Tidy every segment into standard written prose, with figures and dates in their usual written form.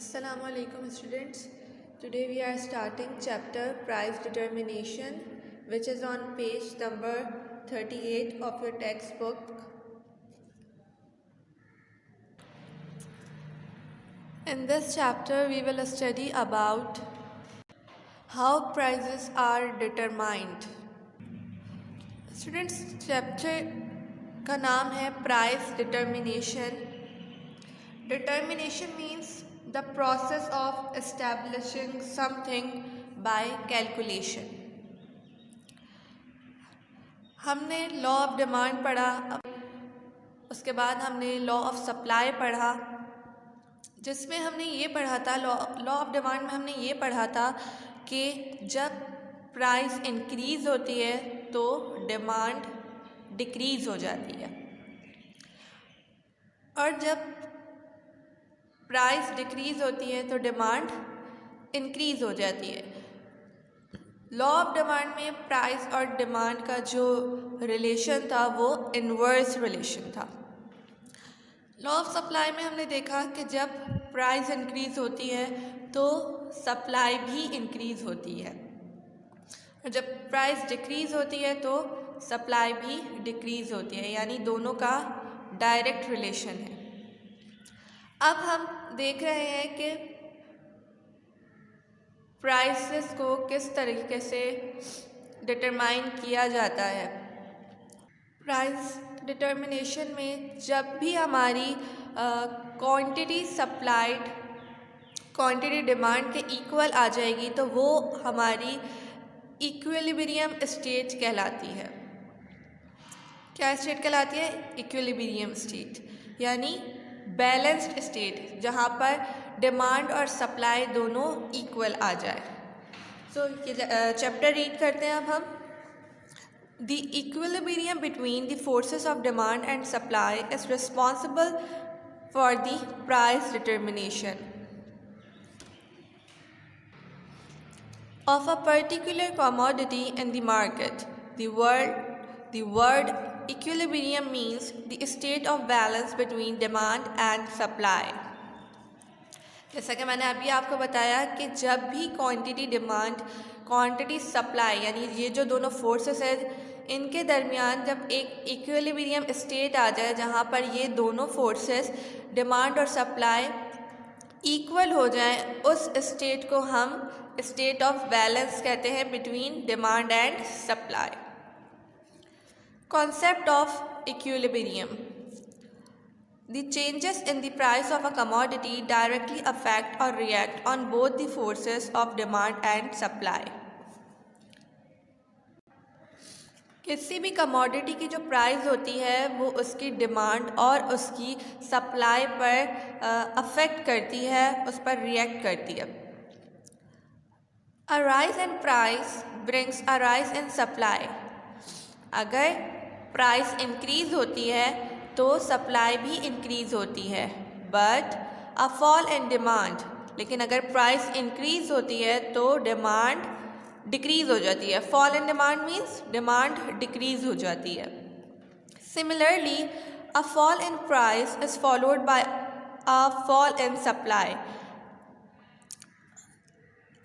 Assalamu alaikum students. Today we are starting chapter price determination, which is on page number 38 of your textbook. In this chapter we will study about how prices are determined. Students, chapter का नाम है price determination. Determination means the process of establishing something by calculation. हमने law of demand पढ़ा, उसके बाद हमने law of supply पढ़ा, जिसमें हमने ये पढ़ा था लॉ ऑफ डिमांड में हमने ये पढ़ा था कि जब प्राइस इंक्रीज़ होती है तो डिमांड डिक्रीज़ हो जाती है, और जब प्राइस डिक्रीज़ होती है तो डिमांड इंक्रीज़ हो जाती है। लॉ ऑफ डिमांड में प्राइस और डिमांड का जो रिलेशन था वो इन्वर्स रिलेशन था। लॉ ऑफ सप्लाई में हमने देखा कि जब प्राइस इंक्रीज़ होती है तो सप्लाई भी इंक्रीज़ होती है, और जब प्राइस डिक्रीज़ होती है तो सप्लाई भी डिक्रीज़ होती है, यानी दोनों का डायरेक्ट रिलेशन है। अब हम देख रहे हैं कि प्राइसेस को किस तरीके से डिटरमाइन किया जाता है। प्राइस डिटर्मिनेशन में जब भी हमारी क्वांटिटी सप्लाइड क्वांटिटी डिमांड के इक्वल आ जाएगी तो वो हमारी इक्विलिब्रियम स्टेट कहलाती है। क्या स्टेट कहलाती है? इक्विलिब्रियम स्टेट, यानी बैलेंस्ड स्टेट, जहाँ पर डिमांड और सप्लाई दोनों इक्वल आ जाए। सो ये चैप्टर रीड करते हैं अब हम। The equilibrium between the forces of demand and supply is responsible for the price determination of a particular commodity in the market. The word equilibrium means the state of balance between demand and supply. जैसा कि मैंने अभी आपको बताया कि जब भी quantity demand quantity supply, यानी ये जो दोनों फोर्सेस है इनके दरमियान जब एक इक्विलिब्रियम स्टेट आ जाए जहाँ पर ये दोनों फोर्सेस डिमांड और सप्लाई इक्वल हो जाए, उस स्टेट को हम स्टेट ऑफ बैलेंस कहते हैं between demand and supply. Concept of equilibrium: the changes in the price of a commodity directly affect और react on both the forces of demand and supply. किसी भी कमोडिटी की जो price होती है वो उसकी डिमांड और उसकी सप्लाई पर अफेक्ट करती है, उस पर रिएक्ट करती है। A rise in price brings a rise in supply. अगर प्राइस इंक्रीज़ होती है तो सप्लाई भी इंक्रीज़ होती है, but a fall in demand, लेकिन अगर प्राइस इंक्रीज़ होती है तो डिमांड डिक्रीज़ हो जाती है। Fall in demand means demand decrease हो जाती है। Similarly a fall in price is followed by a fall in supply.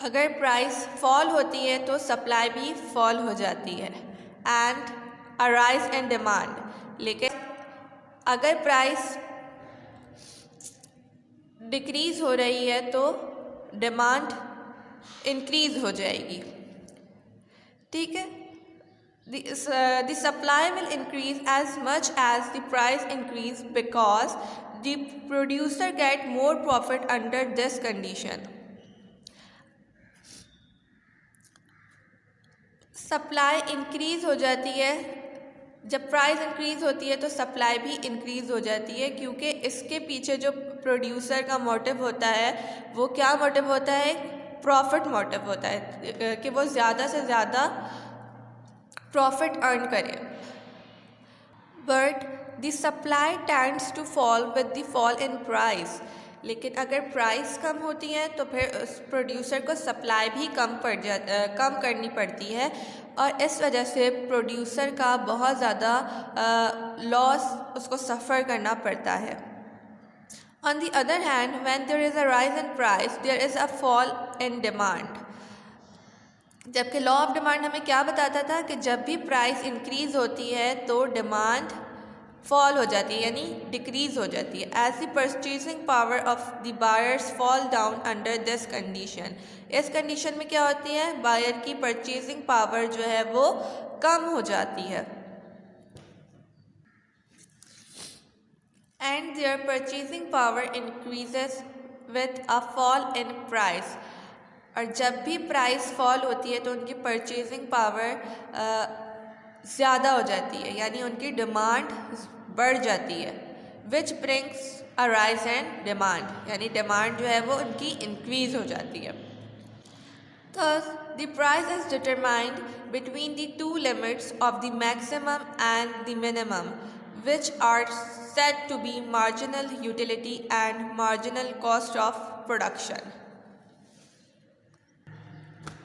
अगर प्राइस फॉल होती है तो सप्लाई भी फॉल हो जाती है। And a rise in demand, लेकिन अगर प्राइस डिक्रीज़ हो रही है तो डिमांड इंक्रीज़ हो जाएगी। ठीक है, the supply will increase as much as the price increase because the producer get more profit under this condition. Supply increase हो जाती है, जब प्राइस इंक्रीज़ होती है तो सप्लाई भी इंक्रीज़ हो जाती है, क्योंकि इसके पीछे जो प्रोड्यूसर का मोटिव होता है वो क्या मोटिव होता है? प्रॉफिट मोटिव होता है कि वो ज़्यादा से ज़्यादा प्रॉफिट अर्न करे। But the supply tends to fall with the fall in price, लेकिन अगर प्राइस कम होती है तो फिर उस प्रोड्यूसर को सप्लाई भी कम करनी पड़ती है, और इस वजह से प्रोड्यूसर का बहुत ज़्यादा लॉस उसको सफ़र करना पड़ता है। On the other hand, when there is a rise in price, there is a fall in demand. जबकि लॉ ऑफ डिमांड हमें क्या बताता था कि जब भी प्राइस इंक्रीज़ होती है तो डिमांड फॉल हो जाती है, यानी डिक्रीज़ हो जाती है। As the purchasing power of the buyers fall down under this condition. इस कंडीशन में क्या होती है, बायर की परचेजिंग पावर जो है वो कम हो जाती है। And their purchasing power increases with a fall in price. और जब भी प्राइस फॉल होती है तो उनकी परचेजिंग पावर ज़्यादा हो जाती है, यानी उनकी डिमांड बढ़ जाती है। Which brings a rise in demand, यानी डिमांड जो है वो उनकी इंक्रीज़ हो जाती है। Thus, the price is determined between the two limits of the maximum and the minimum, which are said to be marginal utility and marginal cost of production.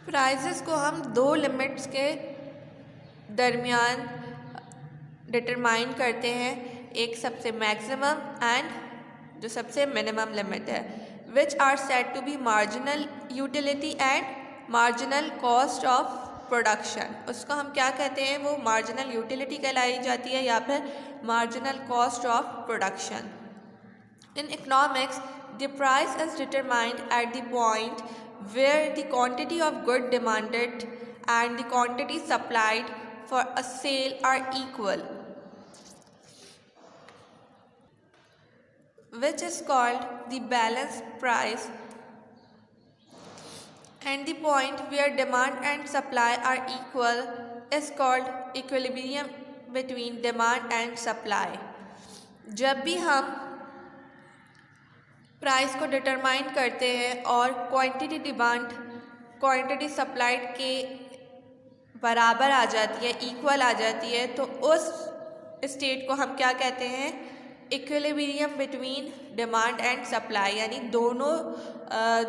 Prices को हम दो लिमिट्स के दरमियान डिटरमाइन करते हैं, एक सबसे मैक्सिमम एंड जो सबसे मिनिमम लिमिट है, which are said to be marginal utility and marginal cost of production. उसको हम क्या कहते हैं, वो मार्जिनल यूटिलिटी कहलाई जाती है या फिर marginal cost of production. In economics the price is determined at the point where the quantity of good demanded and the quantity supplied for a sale are equal, which is called the balanced price, and the point where demand and supply are equal is called equilibrium between demand and supply। जब भी हम price को determine करते हैं और quantity demand quantity supplied के बराबर आ जाती है, इक्वल आ जाती है, तो उस स्टेट को हम क्या कहते हैं, equilibrium between demand and supply, यानी दोनों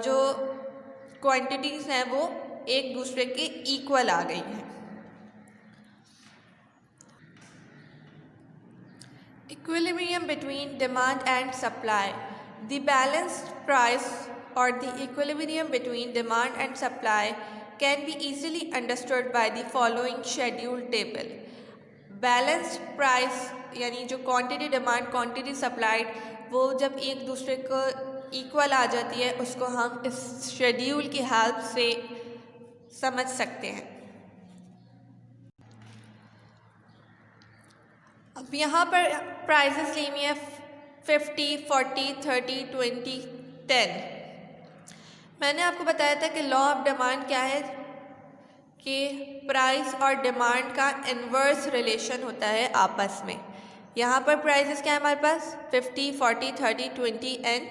जो क्वांटिटीज़ हैं वो एक दूसरे के इक्वल आ गई हैं। Equilibrium between demand and supply. The balanced price or the equilibrium between demand and supply can be easily understood by the following schedule table। Balanced price यानी जो quantity demand quantity supplied वो जब एक दूसरे को equal आ जाती है, उसको हम इस schedule की help से समझ सकते हैं। अब यहाँ पर prices ली हुई है 50, 40, 30, 20, 10। मैंने आपको बताया था कि लॉ ऑफ डिमांड क्या है, कि प्राइस और डिमांड का इन्वर्स रिलेशन होता है आपस में। यहाँ पर प्राइसेस क्या है हमारे पास, 50, 40, 30, 20 एंड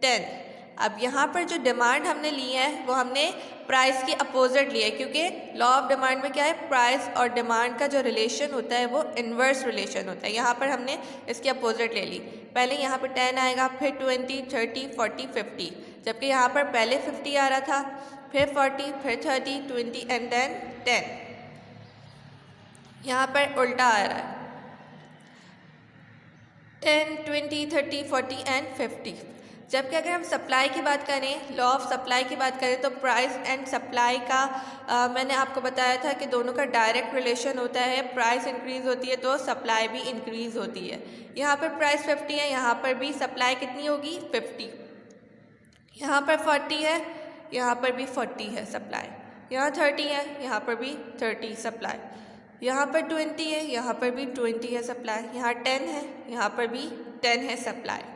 10। अब यहाँ पर जो डिमांड हमने ली है वो हमने प्राइस के अपोजिट लिया है, क्योंकि लॉ ऑफ डिमांड में क्या है, प्राइस और डिमांड का जो रिलेशन होता है वो इन्वर्स रिलेशन होता है। यहाँ पर हमने इसके अपोजिट ले ली। पहले यहाँ पर 10 आएगा, फिर 20, 30, 40, 50, जबकि यहाँ पर पहले 50 आ रहा था, फिर 40, फिर 30, 20 एंड देन 10। यहाँ पर उल्टा आ रहा है, 10, 20, 30, 40 एंड 50। जबकि अगर हम सप्लाई की बात करें, लॉ ऑफ सप्लाई की बात करें, तो प्राइस एंड सप्लाई का मैंने आपको बताया था कि दोनों का डायरेक्ट रिलेशन होता है। प्राइस इंक्रीज़ होती है तो सप्लाई भी इंक्रीज़ होती है। यहाँ पर प्राइस 50 है, यहाँ पर भी सप्लाई कितनी होगी, 50। यहाँ पर 40 है, यहाँ पर भी 40 है सप्लाई। यहाँ 30 है, यहाँ पर भी 30 सप्लाई। यहाँ पर 20 है, यहाँ पर भी 20 है सप्लाई। यहाँ 10 है, यहाँ पर भी 10 है सप्लाई।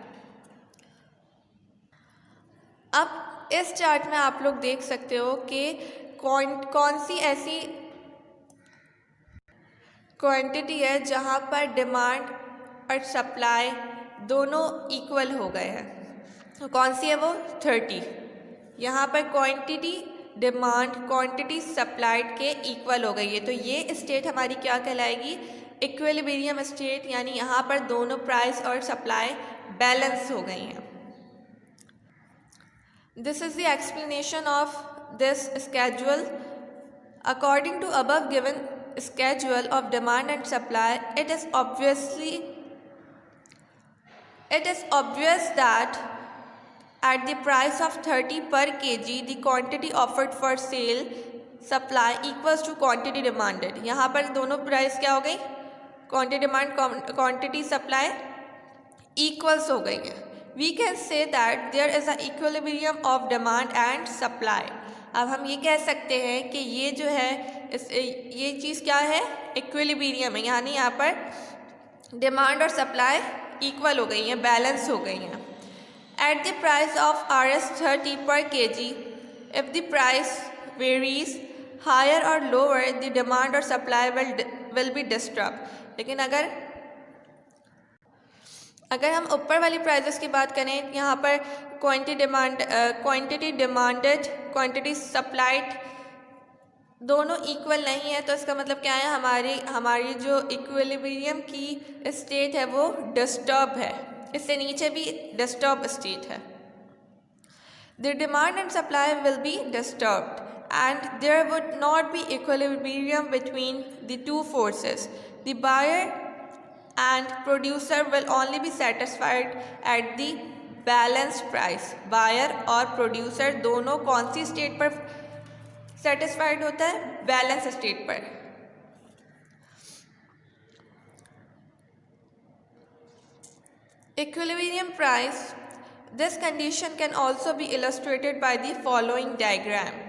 अब इस चार्ट में आप लोग देख सकते हो कि कौन सी ऐसी क्वांटिटी है जहाँ पर डिमांड और सप्लाई दोनों इक्वल हो गए हैं। तो कौन सी है वो, 30। यहाँ पर क्वांटिटी डिमांड क्वांटिटी सप्लाइड के इक्वल हो गई है, तो ये स्टेट हमारी क्या कहलाएगी, इक्विलिब्रियम स्टेट, यानी यहाँ पर दोनों प्राइस और सप्लाई बैलेंस हो गई हैं। This is the explanation of this schedule. According to above given schedule of demand and supply, it is obviously It is obvious that at the price of 30 per kg, the quantity offered for sale supply equals to quantity demanded. यहाँ पर दोनों price क्या हो गई, quantity demand quantity supply equals हो गई है. We can say that there is a equilibrium of demand and supply. अब हम ये कह सकते हैं कि ये जो है ये चीज़ क्या है, इक्विलिब्रियम है, यानी यहाँ पर डिमांड और सप्लाई इक्वल हो गई हैं, बैलेंस हो गई हैं. At the price of Rs 30 per kg, if the price varies higher or lower, the demand or supply will be disturbed. लेकिन अगर हम ऊपर वाली प्राइजेस की बात करें, यहाँ पर क्वांटिटी डिमांडेड क्वांटिटी सप्लाइड दोनों इक्वल नहीं है, तो इसका मतलब क्या है, हमारी जो इक्विलिब्रियम की स्टेट है वो डिस्टर्ब है, इससे नीचे भी डिस्टर्ब स्टेट है. The demand and supply will be disturbed and there would not be equilibrium between the two forces. The buyer and producer will only be satisfied at the balanced price. Buyer और producer दोनों कौन सी state पर satisfied होता है, balance state पर. Equilibrium price. This condition can also be illustrated by the following diagram.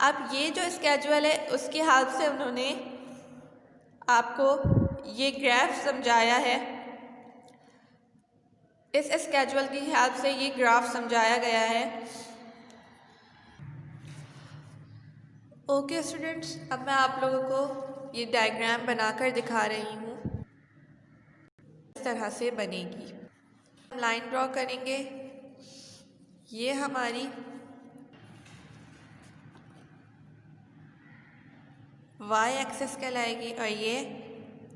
अब ये जो स्केड्यूल है उसके हेल्प से उन्होंने आपको ये ग्राफ समझाया है. इस स्केड्यूल की हेल्प से ये ग्राफ समझाया गया है. ओके स्टूडेंट्स, अब मैं आप लोगों को ये डायग्राम बनाकर दिखा रही हूँ. इस तरह से बनेगी. लाइन ड्रॉ करेंगे, ये हमारी y एक्सेस कहलाएगी और ये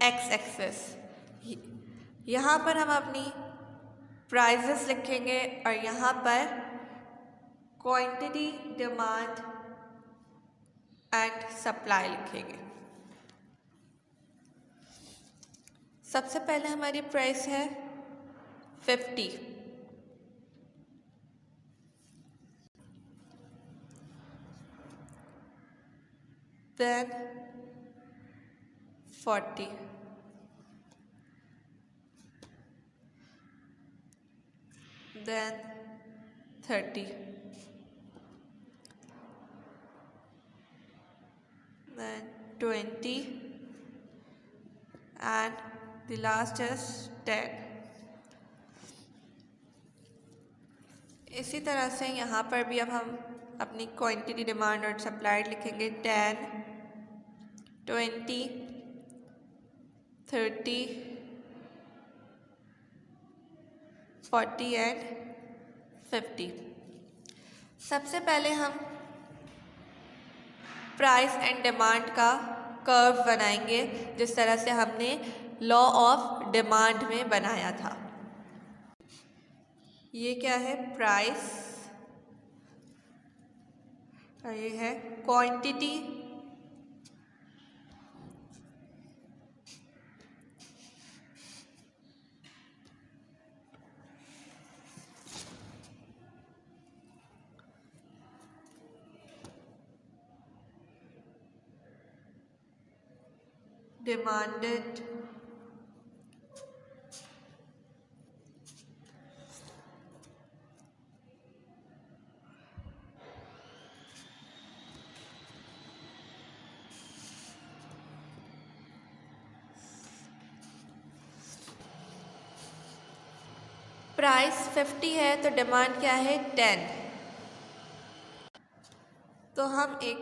x एक्सेस. यहाँ पर हम अपनी प्राइजेस लिखेंगे और यहाँ पर क्वांटिटी डिमांड एंड सप्लाई लिखेंगे. सबसे पहले हमारी प्राइस है 50. Then 40. Then 30. Then 20. And the last is 10. इसी तरह से यहाँ पर भी अब हम अपनी क्वांटिटी डिमांड और सप्लाई लिखेंगे. 10, 20, 30, 40 एंड 50. सबसे पहले हम प्राइस एंड डिमांड का कर्व बनाएंगे जिस तरह से हमने लॉ ऑफ डिमांड में बनाया था. ये क्या है, प्राइस, और ये है क्वांटिटी demanded प्राइस 50 है तो डिमांड क्या है 10, तो हम एक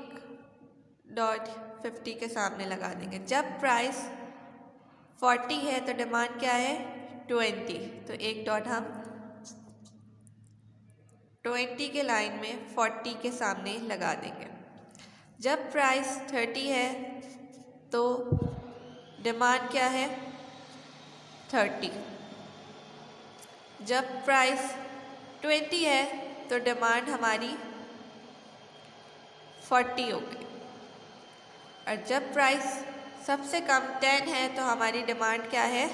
डॉट 50 के सामने लगा देंगे. जब प्राइस 40 है तो डिमांड क्या है 20, तो एक डॉट हम 20 के लाइन में 40 के सामने लगा देंगे. जब प्राइस 30 है तो डिमांड क्या है 30. जब प्राइस 20 है तो डिमांड हमारी 40 हो गई. और जब प्राइस सबसे कम 10 है तो हमारी डिमांड क्या है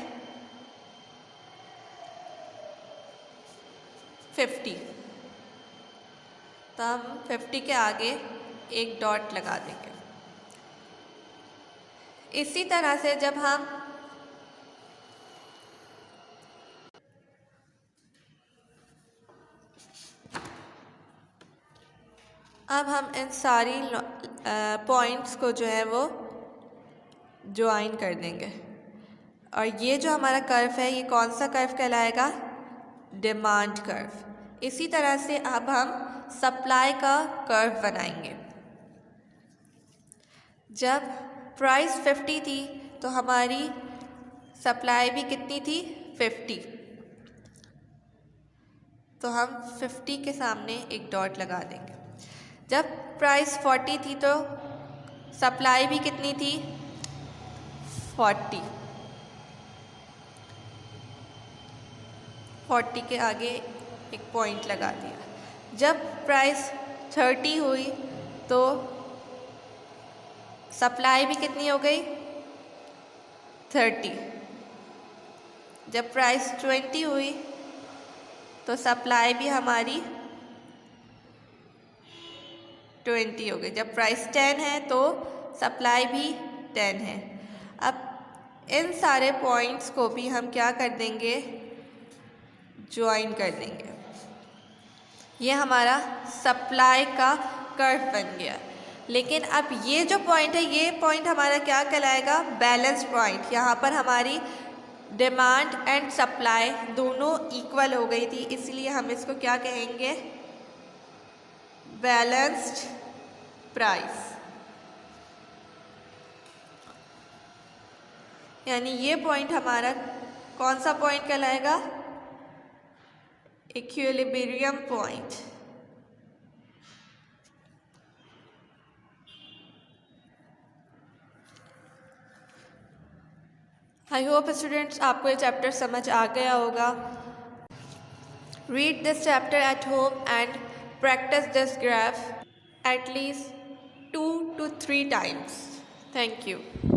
50, तो हम 50 के आगे एक डॉट लगा देंगे। इसी तरह से जब हम अब हम इन सारी पॉइंट्स को जो है वो ज्वाइन कर देंगे, और ये जो हमारा कर्व है ये कौन सा कर्व कहलाएगा? Demand curve. इसी तरह से अब हम सप्लाई का कर्व बनाएंगे। जब प्राइस 50 थी तो हमारी सप्लाई भी कितनी थी? 50। तो हम 50 के सामने एक डॉट लगा देंगे। जब प्राइस 40 थी तो सप्लाई भी कितनी थी? 40। 40 के आगे एक पॉइंट लगा दिया। जब प्राइस 30 हुई तो सप्लाई भी कितनी हो गई? 30। जब प्राइस 20 हुई तो सप्लाई भी हमारी 20 हो गई। जब प्राइस 10 है तो सप्लाई भी 10 है। अब इन सारे पॉइंट्स को भी हम क्या कर देंगे? ज्वाइन कर देंगे। ये हमारा सप्लाई का कर्व बन गया। लेकिन अब ये जो पॉइंट है, ये पॉइंट हमारा क्या कहलाएगा? Balance point. यहाँ पर हमारी डिमांड एंड सप्लाई दोनों इक्वल हो गई थी, इसलिए हम इसको क्या कहेंगे? Balanced price. यानी ये पॉइंट हमारा कौन सा पॉइंट कहलाएगा? Equilibrium point. I hope students आपको ये चैप्टर समझ आ गया होगा। Read this chapter at home and practice this graph at least 2 to 3 times. Thank you.